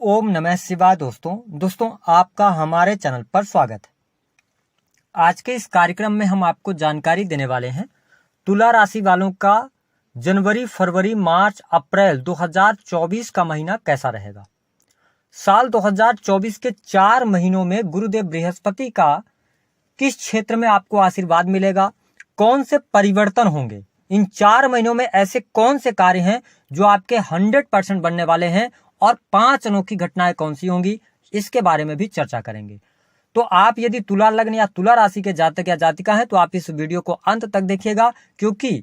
ओम नमः शिवाय। दोस्तों आपका हमारे चैनल पर स्वागत है। आज के इस कार्यक्रम में हम आपको जानकारी देने वाले हैं तुला राशि वालों का जनवरी, फरवरी, मार्च, अप्रैल 2024 का महीना कैसा रहेगा। साल 2024 के 4 महीनों में गुरुदेव बृहस्पति का किस क्षेत्र में आपको आशीर्वाद मिलेगा, कौन से परिवर्तन होंगे, इन 4 महीनों में ऐसे कौन से कार्य हैं जो आपके 100% बनने वाले हैं और 5 अनोखी घटनाएं कौन सी होंगी, इसके बारे में भी चर्चा करेंगे। तो आप यदि तुला लग्न या तुला राशि के जातक या जातिका हैं तो आप इस वीडियो को अंत तक देखिएगा, क्योंकि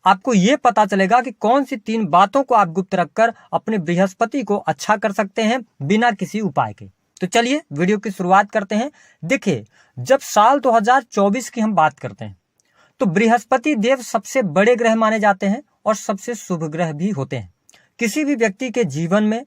आपको यह पता चलेगा कि कौन सी 3 बातों को आप गुप्त रखकर अपने बृहस्पति को अच्छा कर सकते हैं बिना किसी उपाय के। तो चलिए वीडियो की शुरुआत करते हैं। देखिए, जब साल 2024 की हम बात करते हैं तो बृहस्पति देव सबसे बड़े ग्रह माने जाते हैं और सबसे शुभ ग्रह भी होते हैं। किसी भी व्यक्ति के जीवन में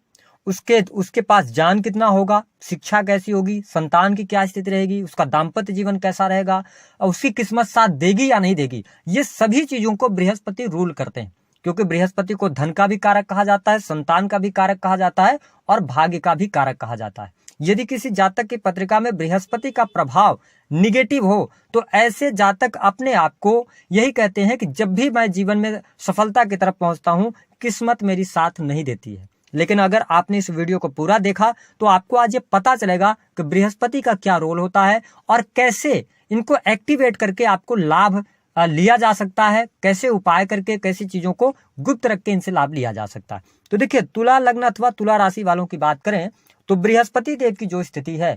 उसके पास ज्ञान कितना होगा, शिक्षा कैसी होगी, संतान की क्या स्थिति रहेगी, उसका दाम्पत्य जीवन कैसा रहेगा और उसकी किस्मत साथ देगी या नहीं देगी, ये सभी चीजों को बृहस्पति रूल करते हैं। क्योंकि बृहस्पति को धन का भी कारक कहा जाता है, संतान का भी कारक कहा जाता है और भाग्य का भी कारक कहा जाता है। यदि किसी जातक की पत्रिका में बृहस्पति का प्रभाव निगेटिव हो तो ऐसे जातक अपने आप को यही कहते हैं कि जब भी मैं जीवन में सफलता की तरफ पहुंचता हूं, किस्मत मेरी साथ नहीं देती है। लेकिन अगर आपने इस वीडियो को पूरा देखा तो आपको आज ये पता चलेगा कि बृहस्पति का क्या रोल होता है और कैसे इनको एक्टिवेट करके आपको लाभ लिया जा सकता है, कैसे उपाय करके कैसी चीजों को गुप्त रख के इनसे लाभ लिया जा सकता है। तो देखिए, तुला लग्न अथवा तुला राशि वालों की बात करें तो बृहस्पति देव की जो स्थिति है,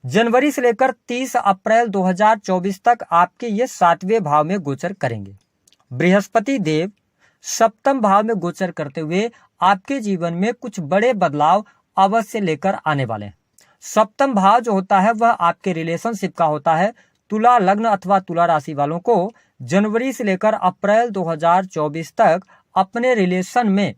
जनवरी से लेकर 30 अप्रैल 2024 तक आपके ये 7वें भाव में गोचर करेंगे। बृहस्पति देव सप्तम भाव में गोचर करते हुए आपके जीवन में कुछ बड़े बदलाव अवश्य लेकर आने वाले हैं। सप्तम भाव जो होता है वह आपके रिलेशनशिप का होता है। तुला लग्न अथवा तुला राशि वालों को जनवरी से लेकर अप्रैल 2024 तक अपने रिलेशन में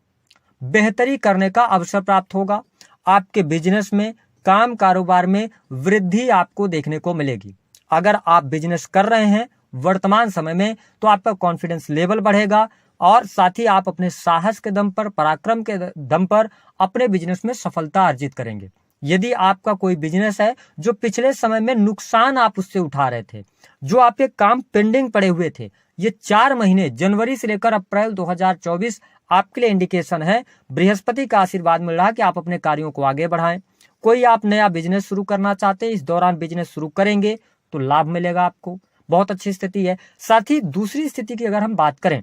बेहतरी करने का अवसर प्राप्त होगा। आपके बिजनेस में, काम कारोबार में वृद्धि आपको देखने को मिलेगी। अगर आप बिजनेस कर रहे हैं वर्तमान समय में तो आपका कॉन्फिडेंस लेवल बढ़ेगा और साथ ही आप अपने साहस के दम पर, पराक्रम के दम पर अपने बिजनेस में सफलता अर्जित करेंगे। यदि आपका कोई बिजनेस है जो पिछले समय में नुकसान आप उससे उठा रहे थे, जो आपके काम पेंडिंग पड़े हुए थे, ये 4 महीने जनवरी से लेकर अप्रैल 2024 आपके लिए इंडिकेशन है। बृहस्पति का आशीर्वाद मिल रहा है कि आप अपने कार्यों को आगे बढ़ाएं। कोई आप नया बिजनेस शुरू करना चाहते हैं, इस दौरान बिजनेस शुरू करेंगे तो लाभ मिलेगा आपको, बहुत अच्छी स्थिति है। साथ ही दूसरी स्थिति की अगर हम बात करें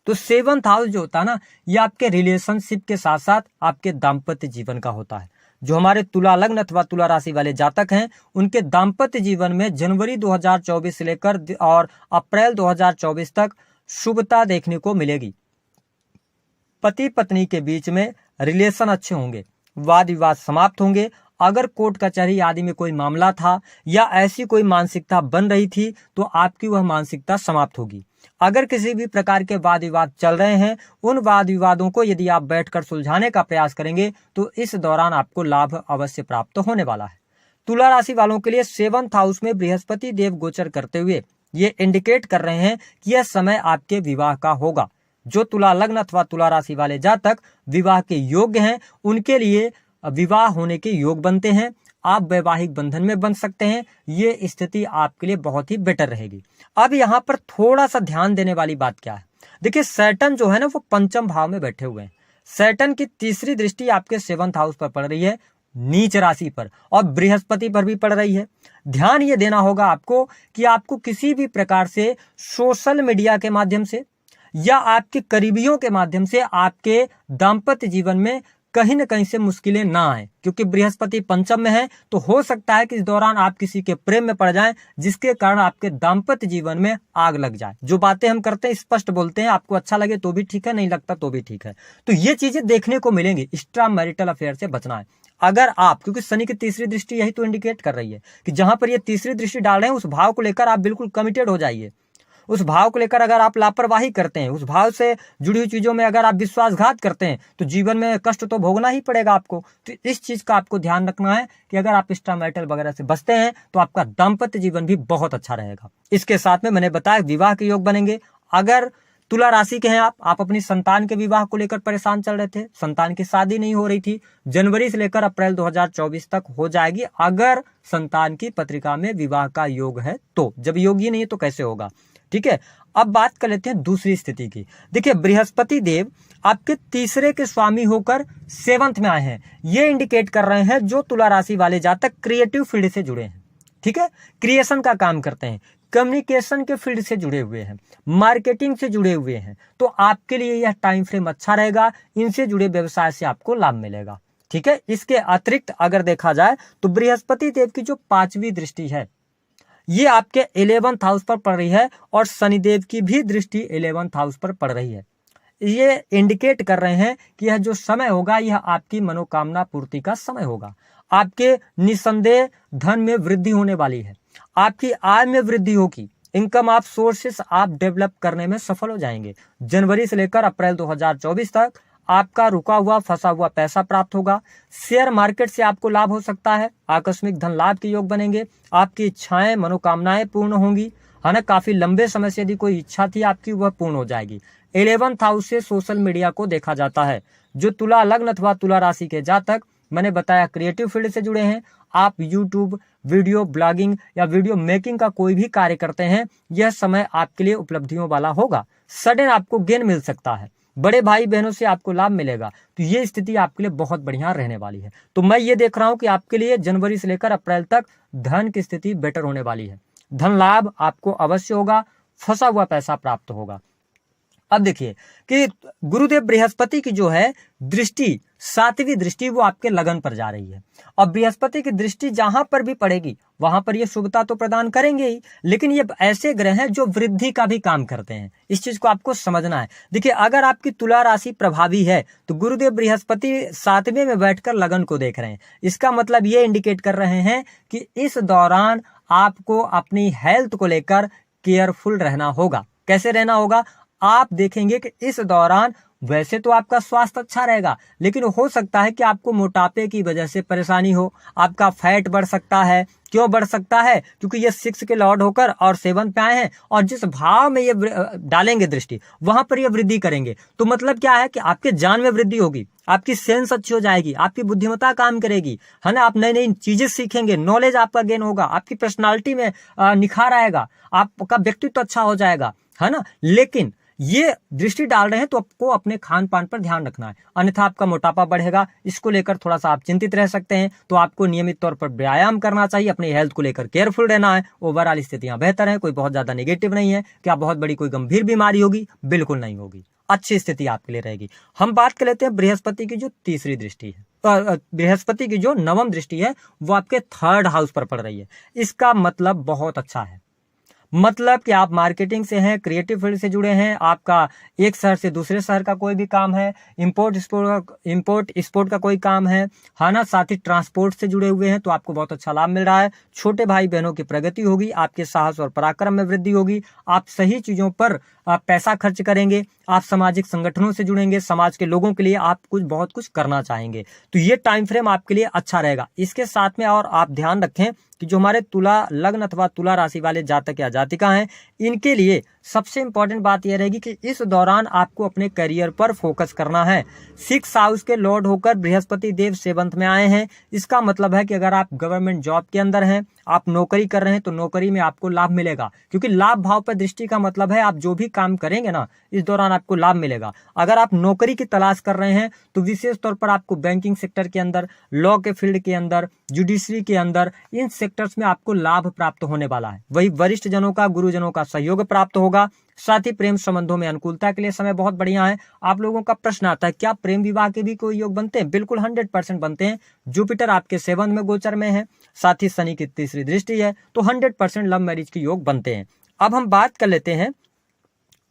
तो 7th हाउस जो होता है ना, ये आपके रिलेशनशिप के साथ साथ आपके दाम्पत्य जीवन का होता है। जो हमारे तुला लग्न अथवा तुला राशि वाले जातक हैं, उनके दाम्पत्य जीवन में जनवरी 2024 से लेकर और अप्रैल 2024 तक शुभता देखने को मिलेगी। पति पत्नी के बीच में रिलेशन अच्छे होंगे, वाद विवाद समाप्त होंगे। अगर कोर्ट कचहरी आदि में कोई मामला था या ऐसी कोई मानसिकता बन रही थी तो आपकी वह मानसिकता समाप्त होगी। अगर किसी भी प्रकार के वाद विवाद चल रहे हैं, उन वाद विवादों को यदि आप बैठकर सुलझाने का प्रयास करेंगे तो इस दौरान आपको लाभ अवश्य प्राप्त होने वाला है। तुला राशि वालों के लिए 7th हाउस में बृहस्पति देव गोचर करते हुए ये इंडिकेट कर रहे हैं कि यह समय आपके विवाह का होगा। जो तुला लग्न अथवा तुला राशि वाले जातक विवाह के योग्य हैं, उनके लिए विवाह होने के योग बनते हैं। आप वैवाहिक बंधन में बन सकते हैं। ये स्थिति आपके लिए बहुत ही बेटर रहेगी। अब यहाँ पर थोड़ा सा ध्यान देने वाली बात क्या है, देखिए, सैटर्न जो है ना वो 5th भाव में बैठे हुए हैं। सैटर्न की तीसरी दृष्टि आपके 7th हाउस पर पड़ रही है, नीच राशि पर, और बृहस्पति पर भी पड़ रही है। ध्यान ये देना होगा आपको कि आपको किसी भी प्रकार से सोशल मीडिया के माध्यम से या आपके करीबियों के माध्यम से आपके दाम्पत्य जीवन में कहीं न कहीं से मुश्किलें ना आए, क्योंकि बृहस्पति पंचम में है। तो हो सकता है कि इस दौरान आप किसी के प्रेम में पड़ जाएं, जिसके कारण आपके दाम्पत्य जीवन में आग लग जाए। जो बातें हम करते हैं स्पष्ट बोलते हैं, आपको अच्छा लगे तो भी ठीक है, नहीं लगता तो भी ठीक है। तो ये चीजें देखने को मिलेंगी। एक्स्ट्रा मैरिटल अफेयर से बचना है। अगर आप, क्योंकि शनि की तीसरी दृष्टि यही तो इंडिकेट कर रही है कि जहां पर ये तीसरी दृष्टि डाल रहे हैं उस भाव को लेकर आप बिल्कुल कमिटेड हो जाइए। उस भाव को लेकर अगर आप लापरवाही करते हैं, उस भाव से जुड़ी हुई चीजों में अगर आप विश्वासघात करते हैं तो जीवन में कष्ट तो भोगना ही पड़ेगा आपको। तो इस चीज का आपको ध्यान रखना है कि अगर आप एक्स्ट्रा मैरिटल वगैरह से बचते हैं तो आपका दाम्पत्य जीवन भी बहुत अच्छा रहेगा। इसके साथ में मैंने बताया विवाह के योग बनेंगे। अगर तुला राशि के हैं आप अपनी संतान के विवाह को लेकर परेशान चल रहे थे, संतान की शादी नहीं हो रही थी, जनवरी से लेकर अप्रैल 2024 तक हो जाएगी अगर संतान की पत्रिका में विवाह का योग है तो। जब योग ही नहीं है तो कैसे होगा, ठीक है। अब बात कर लेते हैं दूसरी स्थिति की। देखिए बृहस्पति देव आपके तीसरे के स्वामी होकर 7th में आए हैं, ये इंडिकेट कर रहे हैं जो तुला राशि वाले जातक क्रिएटिव फील्ड से जुड़े हैं, ठीक है, क्रिएशन का काम करते हैं, कम्युनिकेशन के फील्ड से जुड़े हुए हैं, मार्केटिंग से जुड़े हुए हैं, तो आपके लिए यह टाइम फ्रेम अच्छा रहेगा, इनसे जुड़े व्यवसाय से आपको लाभ मिलेगा, ठीक है। इसके अतिरिक्त अगर देखा जाए तो बृहस्पति देव की जो 5वीं दृष्टि है ये आपके 11th हाउस पर पड़ रही है और शनिदेव की भी दृष्टि 11th हाउस पर पड़ रही है। ये इंडिकेट कर रहे हैं कि यह जो समय होगा यह आपकी मनोकामना पूर्ति का समय होगा। आपके निसंदेह धन में वृद्धि होने वाली है, आपकी आय में वृद्धि होगी, इनकम आप सोर्सेस आप डेवलप करने में सफल हो जाएंगे। जनवरी से लेकर अप्रैल 2024 तक आपका रुका हुआ फंसा हुआ पैसा प्राप्त होगा। शेयर मार्केट से आपको लाभ हो सकता है, आकस्मिक धन लाभ के योग बनेंगे, आपकी इच्छाएं मनोकामनाएं पूर्ण होंगी, है ना। काफी लंबे समय से यदि कोई इच्छा थी आपकी वह पूर्ण हो जाएगी। 11th हाउस से सोशल मीडिया को देखा जाता है। जो तुला लग्न अथवा तुला राशि के जातक मैंने बताया क्रिएटिव फील्ड से जुड़े हैं, आप यूट्यूब वीडियो ब्लॉगिंग या वीडियो मेकिंग का कोई भी कार्य करते हैं, यह समय आपके लिए उपलब्धियों वाला होगा। सडन आपको गेन मिल सकता है, बड़े भाई बहनों से आपको लाभ मिलेगा, तो ये स्थिति आपके लिए बहुत बढ़िया रहने वाली है। तो मैं ये देख रहा हूं कि आपके लिए जनवरी से लेकर अप्रैल तक धन की स्थिति बेटर होने वाली है, धन लाभ आपको अवश्य होगा, फंसा हुआ पैसा प्राप्त होगा। अब देखिए कि गुरुदेव बृहस्पति की जो है दृष्टि 7वीं दृष्टि वो आपके लगन पर जा रही है, और बृहस्पति की दृष्टि जहां पर भी पड़ेगी वहां पर ये शुभता तो प्रदान करेंगे ही, लेकिन ये ऐसे ग्रह हैं जो वृद्धि का भी काम करते हैं। इस चीज को आपको समझना है। देखिए अगर आपकी तुला राशि प्रभावी है तो गुरुदेव बृहस्पति 7वें में बैठकर लगन को देख रहे हैं, इसका मतलब ये इंडिकेट कर रहे हैं कि इस दौरान आपको अपनी हेल्थ को लेकर केयरफुल रहना होगा। कैसे रहना होगा, आप देखेंगे कि इस दौरान वैसे तो आपका स्वास्थ्य अच्छा रहेगा, लेकिन हो सकता है कि आपको मोटापे की वजह से परेशानी हो, आपका फैट बढ़ सकता है। क्यों बढ़ सकता है, क्योंकि ये 6 के लॉर्ड होकर और 7 पे आए हैं, और जिस भाव में ये डालेंगे दृष्टि वहां पर ये वृद्धि करेंगे। तो मतलब क्या है कि आपके जान में वृद्धि होगी, आपकी सेंस अच्छी हो जाएगी, आपकी बुद्धिमत्ता काम करेगी, है ना। आप नई नई चीजें सीखेंगे, नॉलेज आपका गेन होगा, आपकी पर्सनालिटी में निखार आएगा, आपका व्यक्तित्व अच्छा हो जाएगा, है ना। लेकिन ये दृष्टि डाल रहे हैं तो आपको अपने खान पान पर ध्यान रखना है, अन्यथा आपका मोटापा बढ़ेगा। इसको लेकर थोड़ा सा आप चिंतित रह सकते हैं। तो आपको नियमित तौर पर व्यायाम करना चाहिए, अपनी हेल्थ को लेकर केयरफुल रहना है। ओवरऑल स्थितियां बेहतर है, कोई बहुत ज्यादा नेगेटिव नहीं है। क्या बहुत बड़ी कोई गंभीर बीमारी होगी, बिल्कुल नहीं होगी, अच्छी स्थिति आपके लिए रहेगी। हम बात कर लेते हैं बृहस्पति की जो तीसरी दृष्टि है, बृहस्पति की जो 9वीं दृष्टि है वो आपके 3rd हाउस पर पड़ रही है। इसका मतलब बहुत अच्छा है, मतलब कि आप मार्केटिंग से हैं, क्रिएटिव फील्ड से जुड़े हैं, आपका एक शहर से दूसरे शहर का कोई भी काम है, इंपोर्ट एक्सपोर्ट का कोई काम है ना, साथ ही ट्रांसपोर्ट से जुड़े हुए हैं, तो आपको बहुत अच्छा लाभ मिल रहा है। छोटे भाई बहनों की प्रगति होगी, आपके साहस और पराक्रम में वृद्धि होगी, आप सही चीजों पर पैसा खर्च करेंगे, आप सामाजिक संगठनों से जुड़ेंगे, समाज के लोगों के लिए आप बहुत कुछ करना चाहेंगे। तो ये टाइम फ्रेम आपके लिए अच्छा रहेगा। इसके साथ में और आप ध्यान रखें कि जो हमारे तुला लग्न अथवा तुला राशि वाले जातक या जातिका हैं, इनके लिए सबसे इंपॉर्टेंट बात यह रहेगी कि इस दौरान आपको अपने करियर पर फोकस करना है। 6 हाउस के लॉर्ड होकर बृहस्पति देव 7th में आए हैं। इसका मतलब है कि अगर आप गवर्नमेंट जॉब के अंदर हैं, आप नौकरी कर रहे हैं, तो नौकरी में आपको लाभ मिलेगा, क्योंकि लाभ भाव पर दृष्टि का मतलब है आप जो भी काम करेंगे ना, इस दौरान आपको लाभ मिलेगा। अगर आप नौकरी की तलाश कर रहे हैं तो विशेष तौर पर आपको बैंकिंग सेक्टर के अंदर, लॉ के फील्ड के अंदर, जुडिशरी के अंदर, इन सेक्टर्स में आपको लाभ प्राप्त होने वाला है। वही वरिष्ठ जनों का, गुरुजनों का सहयोग प्राप्त होगा। साथ ही प्रेम संबंधों में अनुकूलता के लिए समय बहुत बढ़िया है। आप लोगों का प्रश्न आता है क्या प्रेम विवाह के भी कोई योग बनते हैं? बिल्कुल 100% बनते हैं। जुपिटर आपके 7 में गोचर में है, साथ ही शनि की तीसरी दृष्टि है, तो 100% लव मैरिज के योग बनते हैं। अब हम बात कर लेते हैं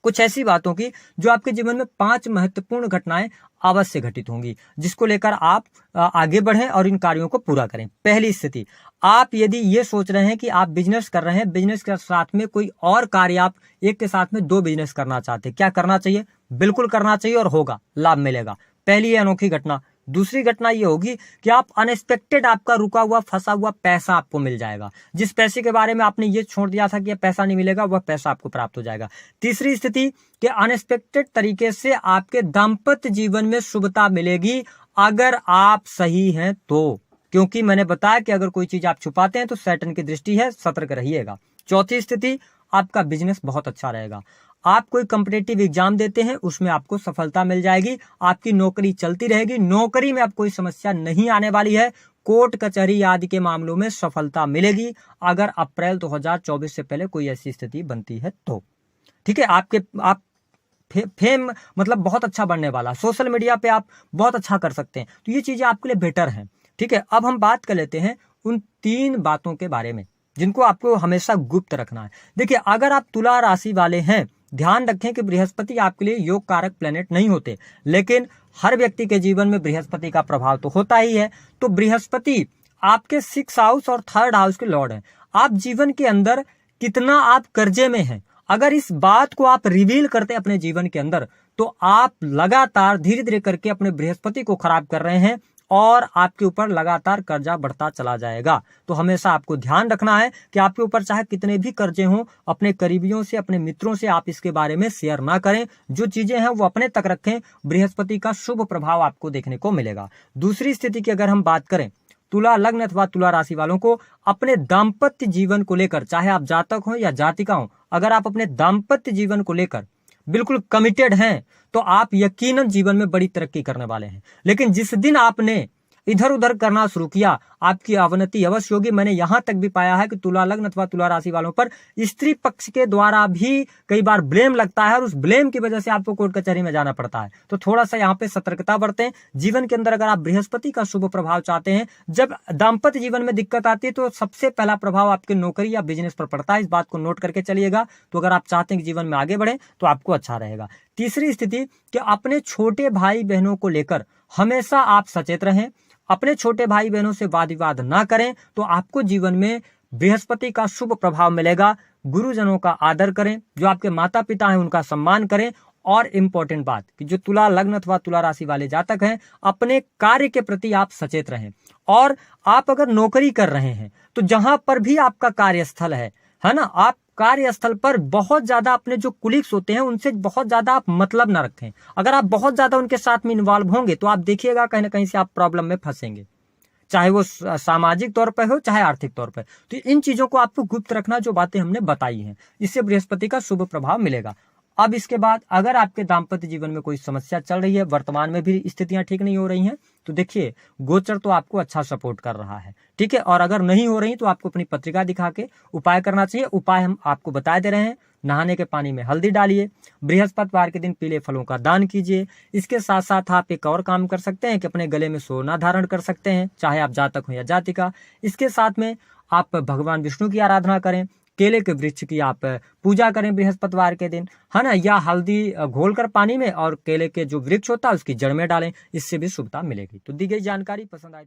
कुछ ऐसी बातों की जो आपके जीवन में 5 महत्वपूर्ण घटनाएं अवश्य घटित होंगी, जिसको लेकर आप आगे बढ़ें और इन कार्यों को पूरा करें। पहली स्थिति, आप यदि ये सोच रहे हैं कि आप बिजनेस कर रहे हैं, बिजनेस के साथ में कोई और कार्य, आप एक के साथ में 2 बिजनेस करना चाहते हैं, क्या करना चाहिए? बिल्कुल करना चाहिए और होगा, लाभ मिलेगा। पहली अनोखी घटना, दूसरी घटना ये होगी कि आप अनएक्सपेक्टेड आपका रुका हुआ फंसा हुआ पैसा आपको मिल जाएगा। जिस पैसे के बारे में आपने ये छोड़ दिया था कि ये पैसा नहीं मिलेगा, वह पैसा आपको प्राप्त हो जाएगा। तीसरी स्थिति कि अनएक्सपेक्टेड तरीके से आपके दाम्पत्य जीवन में शुभता मिलेगी अगर आप सही हैं तो, क्योंकि मैंने बताया कि अगर कोई चीज आप छुपाते हैं तो शैतान की दृष्टि है, सतर्क रहिएगा। चौथी स्थिति, आपका बिजनेस बहुत अच्छा रहेगा। आप कोई कॉम्पिटिटिव एग्जाम देते हैं, उसमें आपको सफलता मिल जाएगी। आपकी नौकरी चलती रहेगी, नौकरी में अब कोई समस्या नहीं आने वाली है। कोर्ट कचहरी आदि के मामलों में सफलता मिलेगी अगर अप्रैल 2024 से पहले कोई ऐसी स्थिति बनती है तो। ठीक है, आप फेम मतलब बहुत अच्छा बनने वाला, सोशल मीडिया पे आप बहुत अच्छा कर सकते हैं, तो ये चीजें आपके लिए बेटर हैं। ठीक है, अब हम बात कर लेते हैं उन 3 बातों के बारे में जिनको आपको हमेशा गुप्त रखना है। देखिए, अगर आप तुला राशि वाले हैं, ध्यान रखें कि बृहस्पति आपके लिए योग कारक प्लेनेट नहीं होते, लेकिन हर व्यक्ति के जीवन में बृहस्पति का प्रभाव तो होता ही है। तो बृहस्पति आपके 6th हाउस और 3rd हाउस के लॉर्ड हैं। आप जीवन के अंदर कितना आप कर्जे में हैं, अगर इस बात को आप रिवील करते अपने जीवन के अंदर, तो आप लगातार धीरे धीरे करके अपने बृहस्पति को खराब कर रहे हैं और आपके ऊपर लगातार कर्जा बढ़ता चला जाएगा। तो हमेशा आपको ध्यान रखना है कि आपके ऊपर चाहे कितने भी कर्जे हों, अपने करीबियों से, अपने मित्रों से आप इसके बारे में शेयर ना करें। जो चीजें हैं वो अपने तक रखें, बृहस्पति का शुभ प्रभाव आपको देखने को मिलेगा। दूसरी स्थिति की अगर हम बात करें, तुला लग्न अथवा तुला राशि वालों को अपने दाम्पत्य जीवन को लेकर, चाहे आप जातक हो या जातिका हो, अगर आप अपने दाम्पत्य जीवन को लेकर बिल्कुल कमिटेड हैं तो आप यकीनन जीवन में बड़ी तरक्की करने वाले हैं। लेकिन जिस दिन आपने इधर उधर करना शुरू किया, आपकी अवनति अवश्य होगी। मैंने यहां तक भी पाया है कि तुला लग्न अथवा तुला राशि वालों पर स्त्री पक्ष के द्वारा भी कई बार ब्लेम लगता है और उस ब्लेम की वजह से आपको कोर्ट कचहरी में जाना पड़ता है। तो थोड़ा सा यहाँ पे सतर्कता बरतें। जीवन के अंदर अगर आप बृहस्पति का शुभ प्रभाव चाहते हैं, जब दाम्पत्य जीवन में दिक्कत आती है तो सबसे पहला प्रभाव आपके नौकरी या बिजनेस पर पड़ता है। इस बात को नोट करके चलिएगा। तो अगर आप चाहते हैं कि जीवन में आगे बढ़े तो आपको अच्छा रहेगा। तीसरी स्थिति कि अपने छोटे भाई बहनों को लेकर हमेशा आप सचेत रहें, अपने छोटे भाई बहनों से वाद विवाद ना करें, तो आपको जीवन में बृहस्पति का शुभ प्रभाव मिलेगा। गुरुजनों का आदर करें, जो आपके माता पिता हैं उनका सम्मान करें। और इम्पोर्टेंट बात कि जो तुला लग्न अथवा तुला राशि वाले जातक हैं, अपने कार्य के प्रति आप सचेत रहें। और आप अगर नौकरी कर रहे हैं तो जहां पर भी आपका कार्यस्थल है ना, आप कार्यस्थल पर बहुत ज्यादा अपने जो कुलीग्स होते हैं उनसे बहुत ज्यादा आप मतलब ना रखें। अगर आप बहुत ज्यादा उनके साथ में इन्वॉल्व होंगे तो आप देखिएगा कहीं ना कहीं से आप प्रॉब्लम में फंसेंगे, चाहे वो सामाजिक तौर पर हो चाहे आर्थिक तौर पर। तो इन चीजों को आपको गुप्त रखना, जो बातें हमने बताई हैं, इससे बृहस्पति का शुभ प्रभाव मिलेगा। अब इसके बाद अगर आपके दाम्पत्य जीवन में कोई समस्या चल रही है, वर्तमान में भी स्थितियां ठीक नहीं हो रही हैं, तो देखिए गोचर तो आपको अच्छा सपोर्ट कर रहा है। ठीक है, और अगर नहीं हो रही तो आपको अपनी पत्रिका दिखा के उपाय करना चाहिए। उपाय हम आपको बता दे रहे हैं। नहाने के पानी में हल्दी डालिए, बृहस्पतिवार के दिन पीले फलों का दान कीजिए। इसके साथ साथ आप एक और काम कर सकते हैं कि अपने गले में सोना धारण कर सकते हैं, चाहे आप जातक हो या जातिका। इसके साथ में आप भगवान विष्णु की आराधना करें, केले के वृक्ष की आप पूजा करें बृहस्पतिवार के दिन, है ना, या हल्दी घोलकर पानी में और केले के जो वृक्ष होता है उसकी जड़ में डालें, इससे भी शुभता मिलेगी। तो दी गई जानकारी पसंद आए